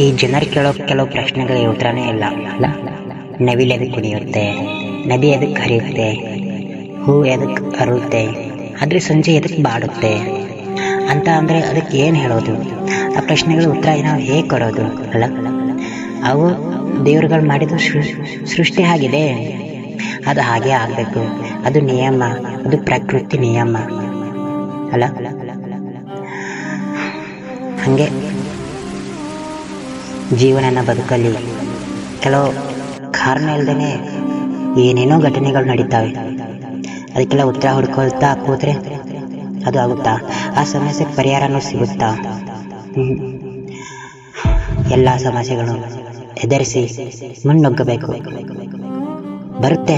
ಈ ಜನರು ಕೇಳೋ ಕೆಲವು ಪ್ರಶ್ನೆಗಳಿಗೆ ಉತ್ತರನೇ ಇಲ್ಲ ಅಲ್ಲ. ನವಿಲು ಎದಕ್ಕೆ ಕುಣಿಯುತ್ತೆ, ನದಿ ಎದಕ್ಕೆ ಹರಿಯುತ್ತೆ, ಹೂ ಎದಕ್ಕೆ ಅರಳುತ್ತೆ, ಆದರೆ ಸಂಜೆ ಎದಕ್ಕೆ ಬಾಡುತ್ತೆ ಅಂತ ಅಂದರೆ ಅದಕ್ಕೆ ಏನು ಹೇಳೋದು? ಆ ಪ್ರಶ್ನೆಗಳ ಉತ್ತರ ನಾವು ಹೇಗೆ ಕೊಡೋದು ಅಲ್ಲ? ಅವು ದೇವರುಗಳು ಮಾಡಿದ ಸೃಷ್ಟಿ ಆಗಿದೆ, ಅದು ಹಾಗೆ ಆಗಬೇಕು, ಅದು ನಿಯಮ, ಅದು ಪ್ರಕೃತಿ ನಿಯಮ ಅಲ್ಲ. ಹಾಗೆ ಜೀವನನ ಬದುಕಲ್ಲಿ ಕೆಲವು ಕಾರಣ ಇಲ್ಲದೇ ಏನೇನೋ ಘಟನೆಗಳು ನಡೀತಾವೆ. ಅದಕ್ಕೆಲ್ಲ ಉತ್ತರ ಹುಡ್ಕೊಳ್ತಾ ಕೂತ್ರೆ ಅದು ಆಗುತ್ತಾ? ಆ ಸಮಸ್ಯೆಗೆ ಪರಿಹಾರನೂ ಸಿಗುತ್ತಾ? ಎಲ್ಲ ಸಮಸ್ಯೆಗಳು ಎದುರಿಸಿ ಮುನ್ನುಗ್ಗಬೇಕು. ಬರುತ್ತೆ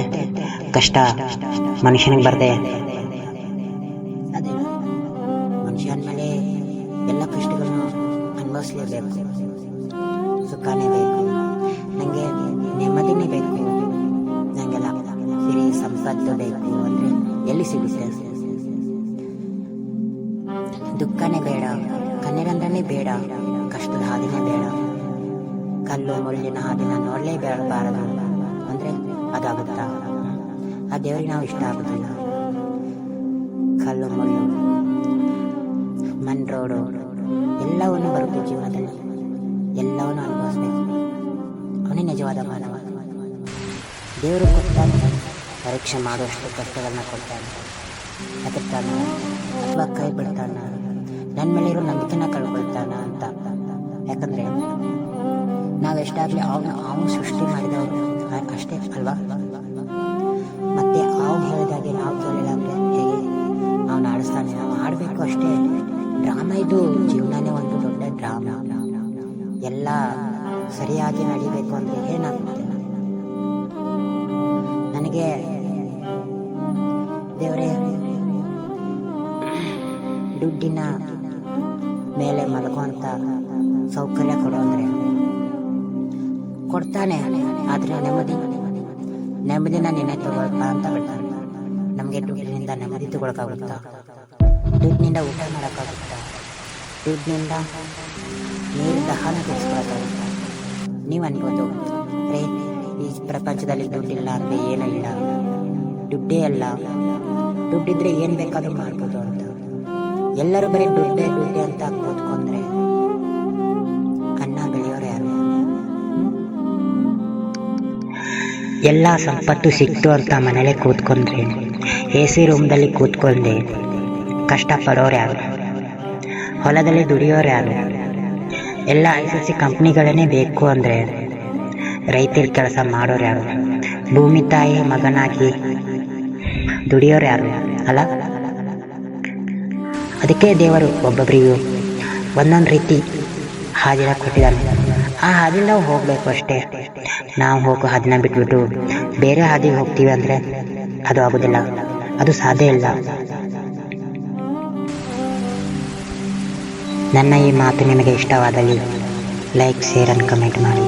ಕಷ್ಟ, ಮನುಷ್ಯನಿಗೆ ಬರದೆ ಮನುಷ್ಯ ಅಂದಮೇಲೆ ಎಲ್ಲ ಕಷ್ಟಗಳನ್ನು ಅನುಭವಿಸಲೇಬೇಕು. ಸುಖನೇ ಬೇಕು, ನನಗೆ ನೆಮ್ಮದಿನೇ ಬೇಕು, ನನಗೆಲ್ಲ ಸಿರಿ ಸಂಪತ್ತು ಬೇಕು ಅಂದರೆ ಎಲ್ಲಿ ಸಿಗುತ್ತೆ? ದುಃಖನೇ ಬೇಡ, ಕಣ್ಣೀರಂದ್ರೇ ಬೇಡ, ಕಷ್ಟದ ಹಾದಿನೇ ಬೇಡ, ಕಲ್ಲು ಮುಳ್ಳಿನ ಹಾದಿನ ನೋಡಲೇಬಾರದು ಅಂದರೆ ಅದಾಗುತ್ತಾ? ಆ ದೇವರಿಗೆ ನಾವು ಇಷ್ಟ ಆಗುದಿಲ್ಲ. ಕಲ್ಲು ಮುಳ್ಳು ಮಣ್ ರೋಡು ಎಲ್ಲವನ್ನು ಬರುತ್ತೆ ಜೀವನದಲ್ಲಿ, ಎಲ್ಲವನ್ನು ಅನುಭವಿಸ್ಬೇಕು. ಅವನೇ ನಿಜವಾದ ಮಾನವ. ದೇವರು ಕೊಡ್ತಾನೆ, ಪರೀಕ್ಷೆ ಮಾಡುವಷ್ಟು ಕಷ್ಟಗಳನ್ನ ಕೊಡ್ತಾನೆ, ಹೆದರ್ತಾನ ಅಥವಾ ಕೈ ಬಿಡ್ತಾನ, ನನ್ನ ಮೇಲೆ ಇರೋ ನಂಬಿಕೆನ ಕಳ್ಕೊಳ್ತಾನ ಅಂತ. ಯಾಕಂದ್ರೆ ನಾವೆಷ್ಟಾಗ್ಲಿ ಅವನು ಸೃಷ್ಟಿ ಮಾಡಿದವರು ಅಷ್ಟೇ ಅಲ್ವಾ? ಮತ್ತೆ ಅವ್ನು ಹೇಳಿದಾಗೆ ನಾವು ಕೇಳಿಲ್ಲ ಅಂದ್ರೆ ಹೇಗೆ? ಅವನು ಆಡಿಸ್ತಾನೆ, ನಾವು ಆಡಬೇಕು ಅಷ್ಟೇ. ಡ್ರಾಮಾ ಇದು, ಜೀವನನೇ ಒಂದು ದೊಡ್ಡ ಡ್ರಾಮಾ. ಎಲ್ಲ ಸರಿಯಾಗಿ ನಡಿಬೇಕು ಅಂದ್ರೆ ಏನಾಗುತ್ತೆ? ನನಗೆ ದೇವರೇ ದುಡ್ಡಿನ ಮೇಲೆ ಮಲಗುವಂತ ಸೌಕರ್ಯ ಕೊಡು ಅಂದ್ರೆ ಕೊಡ್ತಾನೆ, ಆದ್ರೆ ನೆಮ್ಮದಿನ ನೆನೆ ತಗೊಳ್ತಾ ಅಂತ ಹೇಳ್ತಾನೆ. ನಮಗೆ ದುಡ್ಡಿನಿಂದ ನೆಮ್ಮದಿ ತಗೊಳಕಾಗುತ್ತಾ? ದುಡ್ಡಿನಿಂದ ಊಟ ಮಾಡೋಕ್ಕಾಗುತ್ತಾ? ದುಡ್ಡಿನಿಂದ ನೀರು ದಹನ ತಿಳಿಸ್ಕೊಳಕ್ಕಾಗುತ್ತಾ? ನೀವು ಅನ್ಬೋದು, ರೇ ಈ ಪ್ರಪಂಚದಲ್ಲಿ ದುಡ್ಡಿಲ್ಲ ಅಂದ್ರೆ ಏನೂ ಇಲ್ಲ, ದುಡ್ಡೇ ಅಲ್ಲ, ದುಡ್ಡಿದ್ರೆ ಏನ್ ಬೇಕಾದ್ರೂ ಮಾಡ್ಬೋದು ಅಂತ. ಎಲ್ಲರೂ ಬರೀ ದುಡ್ಡೇ ಅಂತ ಕೂತ್ಕೊಂಡ್ರೆ ಅನ್ನ ಬೆಳೆಯೋರು ಯಾರು? ಎಲ್ಲ ಸಂಪತ್ತು ಸಿಕ್ತು ಅಂತ ಮನೇಲೆ ಕೂತ್ಕೊಂಡ್ರೆ, AC ರೂಮ್ದಲ್ಲಿ ಕೂತ್ಕೊಂಡೆ ಕಷ್ಟಪಡೋರು ಯಾರು? ಹೊಲದಲ್ಲಿ ದುಡಿಯೋರು ಯಾರು? ಎಲ್ಲ ICC ಕಂಪ್ನಿಗಳನ್ನೇ ಬೇಕು ಅಂದರೆ ರೈತರ ಕೆಲಸ ಮಾಡೋರು ಯಾರು? ಭೂಮಿ ತಾಯಿ ಮಗನಾಗಿ ದುಡಿಯೋರು ಯಾರು ಅಲ್ಲ? ಅದಕ್ಕೆ ದೇವರು ಒಬ್ಬೊಬ್ಬರಿಗೂ ಒಂದೊಂದು ರೀತಿ ಹಾದಿನ ಕೊಟ್ಟಿದ್ದಾನೆ. ಆ ಹಾದಿನ ನಾವು ಹೋಗಬೇಕು ಅಷ್ಟೇ. ನಾವು ಹೋಗೋ ಹಾದಿನ ಬಿಟ್ಬಿಟ್ಟು ಬೇರೆ ಹಾದಿಗೆ ಹೋಗ್ತೀವಿ ಅಂದರೆ ಅದು ಆಗೋದಿಲ್ಲ, ಅದು ಸಾಧ್ಯ ಇಲ್ಲ. ನನ್ನ ಈ ಮಾತು ನಿಮಗೆ ಇಷ್ಟವಾದಲ್ಲಿ ಲೈಕ್, ಶೇರ್ ಅಂಡ್ ಕಮೆಂಟ್ ಮಾಡಿ.